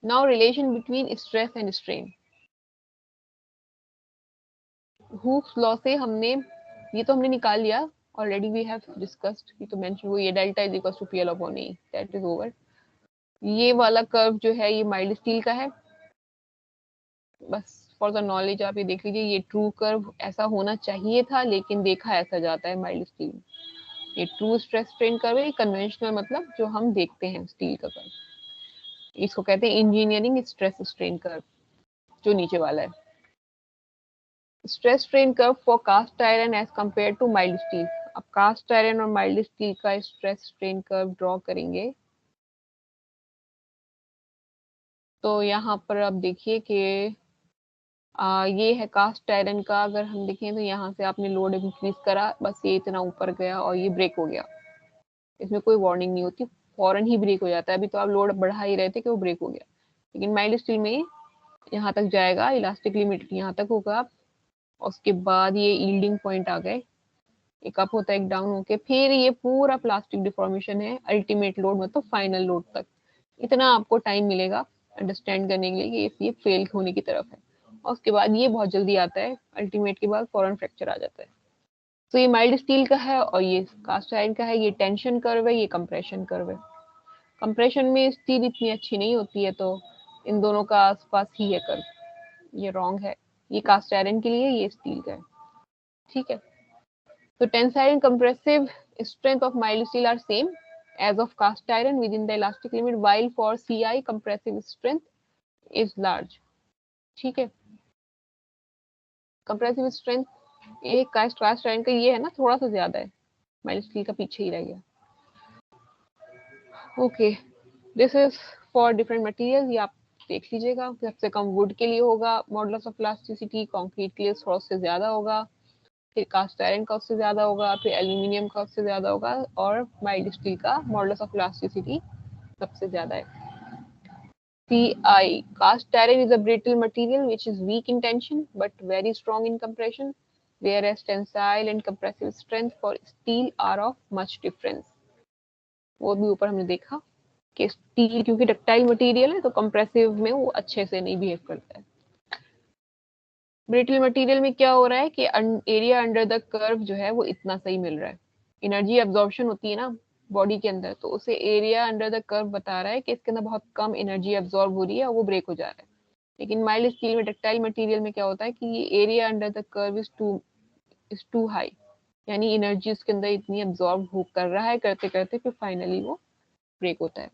Now relation between stress and strain. Hooke's law से हमने ये तो हमने निकाल लिया ऑलरेडी, वी हैव डिस्कस्ड, ये तो मेंशन वो ये delta is equal to P L upon A, that is over. ये वाला कर्व जो है ये माइल्ड स्टील का है, बस फॉर द नॉलेज आप ये देख लीजिए, ये ट्रू कर्व ऐसा होना चाहिए था लेकिन देखा ऐसा जाता है माइल्ड स्टील। ये ट्रू स्ट्रेस स्ट्रेन कर्व है, कन्वेंशनल मतलब जो हम देखते हैं स्टील का कर्व, इसको कहते हैं इंजीनियरिंग स्ट्रेस स्ट्रेन कर्व, जो नीचे वाला है। Stress strain curve for cast iron as compare to mild steel. अब कास्ट आयरन और माइल्ड स्टील का स्ट्रेस स्ट्रेन कर्व ड्रॉ करेंगे तो यहाँ पर आप देखिए कि ये है कास्ट आयरन का, अगर हम देखें तो यहाँ से आपने लोड इंक्रीज करा, बस ये इतना ऊपर गया और ये ब्रेक हो गया, इसमें कोई वार्निंग नहीं होती, फौरन ही ब्रेक हो जाता है। अभी तो आप लोड बढ़ा ही रहे थे कि वो ब्रेक हो गया, लेकिन माइल्ड स्टील में यहाँ तक जाएगा, इलास्टिक लिमिट यहाँ तक होगा, उसके बाद ये यील्डिंग पॉइंट आ गए, एक अप होता है एक डाउन होके, फिर ये पूरा प्लास्टिक डिफॉर्मेशन है अल्टीमेट लोड मतलब फाइनल लोड तक। इतना आपको टाइम मिलेगा अंडरस्टैंड करने के लिए कि ये फेल होने की तरफ है, और उसके बाद ये बहुत जल्दी आता है, अल्टीमेट के बाद फौरन फ्रैक्चर आ जाता है। तो ये माइल्ड स्टील का है और ये कास्ट आयरन का है, ये टेंशन कर्व है, ये कंप्रेशन कर्व है। कंप्रेशन में स्टील इतनी अच्छी नहीं होती है, तो इन दोनों का आसपास ही है कर्व, ये रॉन्ग है, ये कास्ट आयरन के लिए, ये स्टील का है, ठीक है। So tensile and compressive strength of mild steel are same as of cast iron within the elastic limit, while for CI compressive strength is large. ठीक है, compressive strength ये कास्ट आयरन का ये है ना थोड़ा सा ज्यादा है, माइल्ड स्टील का पीछे ही रह गया। Okay, this is for different material, ये आप देख लीजिएगा। सबसे कम वुड के लिए होगा मॉडुलस ऑफ इलास्टिसिटी, कंक्रीट के लिए थोड़ा उससे ज्यादा होगा, फिर कास्ट आयरन का उससे ज्यादा होगा, फिर एल्यूमिनियम का उससे ज्यादा होगा, और माइल्ड स्टील का मॉडुलस ऑफ इलास्टिसिटी सबसे ज्यादा है। CI, cast iron is a brittle material which is weak in tension but very strong in compression, whereas tensile and compressive strength for steel are of much difference. वो भी ऊपर हमने देखा कि steel क्योंकि डक्टाइल मटेरियल है तो compressive में वो अच्छे से नहीं बिहेव करता है। ब्रिटल मटेरियल में क्या हो रहा है कि एरिया अंडर द कर्व जो है वो इतना सही मिल रहा है, एनर्जी एब्जॉर्प्शन होती है ना बॉडी के अंदर, तो उसे एरिया अंडर द कर्व बता रहा है कि इसके अंदर बहुत कम एनर्जी एब्जॉर्ब हो रही है और वो ब्रेक हो जा रहा है। लेकिन माइल्ड स्टील में डक्टाइल मटेरियल में क्या होता है कि ये area under the curve is too high, यानी एनर्जी उसके अंदर इतनी एब्जॉर्ब हो कर रहा है, करते करते फिर फाइनली वो ब्रेक होता है।